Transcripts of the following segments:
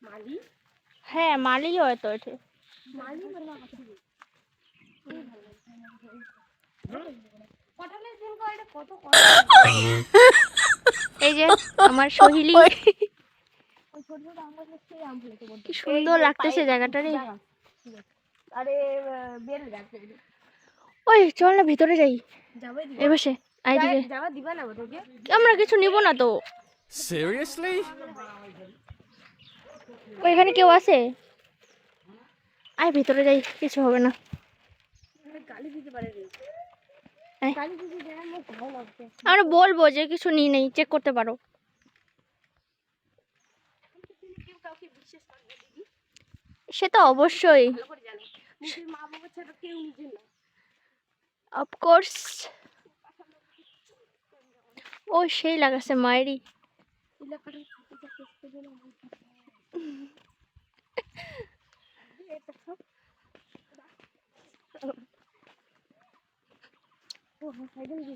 মালি হ্যাঁ মালি হয়তো এটা মালি কটালের দিন করে কত এই যে আমার সহিলি ছোট ছোট আম গাছ সেই আম ফলেছে কি সুন্দর লাগতেছে জায়গাটা রে। আরে বেল গাছ ওই চল না ভিতরে যাই যাবে এই বসে আইদিকে যাওয়া দিবা না তোকে আমরা কিছু নিব না তো। Seriously? ওইখানে কেউ আছে আয় ভিতরে যাই কিছু হবে না। গালি দিতে পারে রে আয়। গালি দিতে যায় আমার ভালো লাগছে আমরা বলবো যে কিছু নিই নেই চেক করতে পারো। কেউ কাউকে বিশ্বাস করবে দিদি সে তো অবশ্যই ভালো করে জানে নিজের মা বাবা ছাড়া কেউ নিজের না অফকোর্স। ও সেই লাগাছে মায়েরই এলাকাটা থাকতে চেষ্টা করে এটা সব ও সাইডে দিদি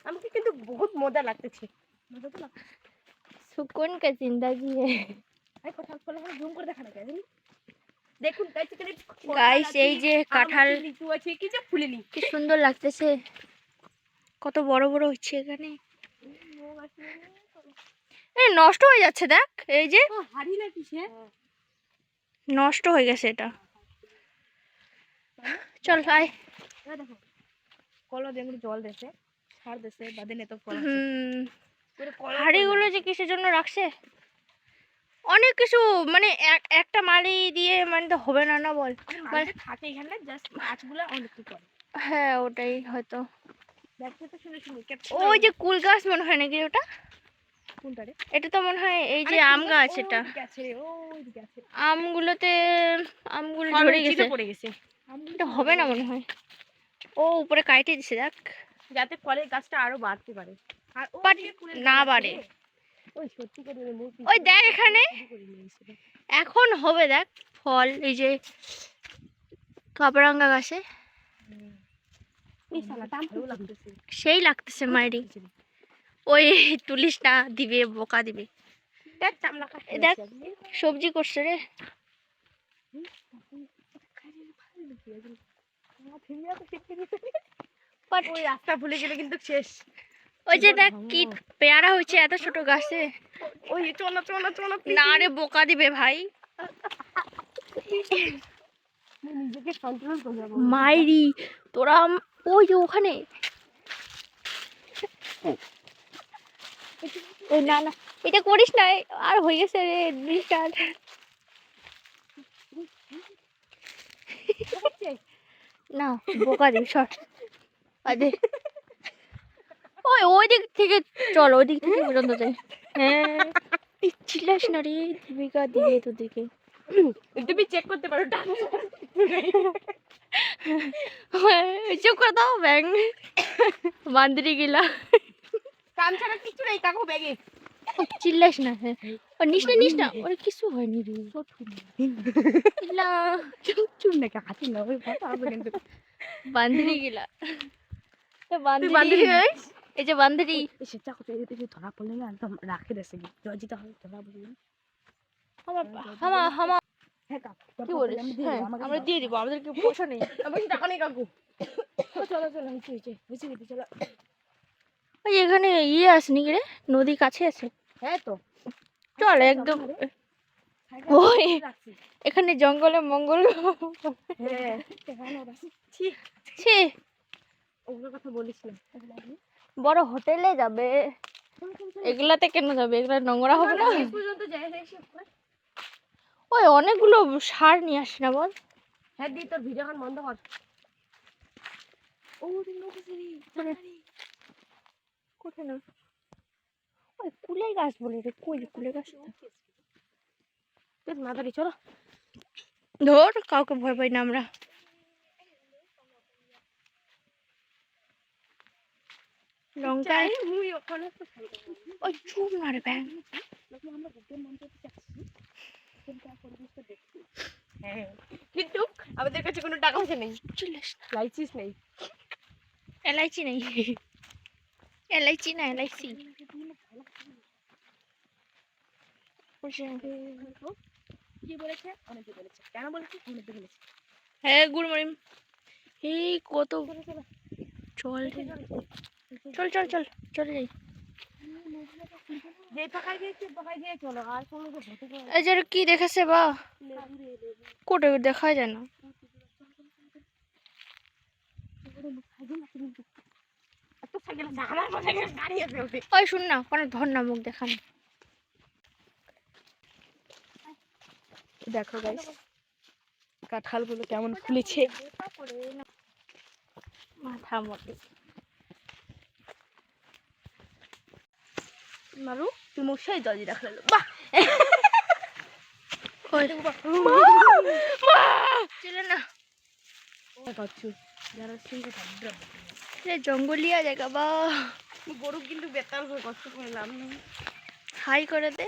আমাকে কিন্তু বহুত মজা লাগতেছে মজা তো লাগছে सुकून का जिंदगी है। এই কথা ফলে জুম করে দেখা না কেন দেখুন গাইস এখানে গাইস এই যে কাঁঠাল লিচু আছে কি যে ফুলেনি কি সুন্দর লাগতেছে কত বড় বড় হচ্ছে এখানে। এ নষ্ট হয়ে যাচ্ছে দেখ এই যে হাড়ি না কিসে নষ্ট হয়ে গেছে এটা। চল আয়। দেখো কলা দিয়ে জল দেছে সার দেছে বাদে নে তো ফল হাড়িগুলো যে কিসের জন্য রাখছে অনেক কিছু মানে একটা মালি দিয়ে মানে তো হবে না না বল মানে থাকে এখানে জাস্ট গাছগুলো অনেক কিছু করে হ্যাঁ ওটাই হয়তো। দেখতে তো শুনে শুনে ওই যে কুল গাছ মনে হয় নাকি ওটা কোনটা রে এটা তো মনে হয় এই যে আম গাছ এটা ওইদিকে আছে আমগুলো ঝরে গেছে পড়ে গেছে এটা হবে না মনে হয়। ও উপরে কাইটে দিছে দেখ যাতে ফলের গাছটা আরো বাড়তে পারে আর বাট না বাড়ে। ওই সত্যি করে ওই দেখ এখানে এখন হবে দেখ ফল এই যে কাবরাঙ্গা গাছে এই শালা দাম ভালো লাগতেছে সেই লাগতেছে মাইরি। ওই তুলিস না দিবে বোকা দিবে দেখ চামড়া কাটে দেখ সবজি করছে রে। বাট ওই রাস্তা ভুলে গেলে কিন্তু শেষ ওই যে দেখ কি পেয়ারা হয়েছে এত ছোট গাছে। ওই চলো চলো চলো না রে বোকা দিবে ভাই নিজেকে কন্ট্রোল করবে মাইরি তোরা ওই যে ওখানে ওই না না এটা করিস না আর হয়ে গেছে রে রিস্টার্ট। না বোকা দিবি শর্ট আদে ওই ওই দিক থেকে চল ওই দিক থেকে পর্যন্ত যাই। হ্যাঁ চিল্লাস না রে দীপিকা দিবে তোদেরকে তুমি চেক করতে পারো চুপ করে দাও ব্যাং বান্দরি গিলা কাম ছাড়া কিছু নেই কাকু ব্যাগে চিল্লাস না। হ্যাঁ ও নিস না ওর কিছু হয়নি রে না চুপ নাকি হাতি না ওই কথা হবে কিন্তু বান্দরি গিলা তুই বান্দরি বান্ধবী এই যে বান্দরি এসে চাকু এদিকে ধরা পড়লে না একদম রাখে দেশে লজিতা হয় ধরা পড়লে হামা হামা হ্যাঁ কাকু কি বলিস হ্যাঁ আমরা দিয়ে দিব আমাদেরকে পয়সা নেই আমার টাকা নেই কাকু চলো চলো হয়েছে চলো ওই এখানে ইয়ে আছে নাকি রে নদী কাছে আছে হ্যাঁ তো চল একদম ওই এখানে জঙ্গলে মঙ্গল হ্যাঁ ছি ওগুলোর কথা বলিস না বড় হোটেলে যাবে এগুলাতে কেন যাবে এগুলা নোংরা হবে না পর্যন্ত যাই ওই অনেকগুলো সার নিয়ে আসি না বল। হ্যাঁ দি তোর ভিডিও বন্ধ কর ও কোথায় না ওই কুলের গাছ বলে রে কই কুলের গাছ মাদারি চলো ধর কাউকে ভয় পাই না আমরা। লঙ্কায় ওই চুপ না রে ব্যাং কিন্তু আমাদের কাছে কোনো টাকা পয়সা নেই চিল্লাস লাইসেন্স নেই এলাইচি নেই এলআইসি না এলআইসি কি বলেছে? অনেকে বলেছে। কেন বলেছে? অনেকে বলেছে। হ্যাঁ গুড মর্নিং। এই কত চলো চলো চল রে। চলো চল চল চল চলে যাই। যে পাকায় গিয়েছে পাকায় গিয়ে চলো আর কোনো ভোটে এই যে কি দেখেছে বা কোটে দেখা যায় না। ওই শুন না কোনো ধর না মুখ দেখান। দেখো গাইস কাঁঠালগুলো কেমন ফুলেছে। মাথা মতো মারু তুই মশাই জল দিয়ে রাখলে বাহ চলে না যারা সিংহ রে জঙ্গলিয়া জায়গা বা গরু কিন্তু বেতাল হয়ে কষ্ট করলাম হাই করে দে।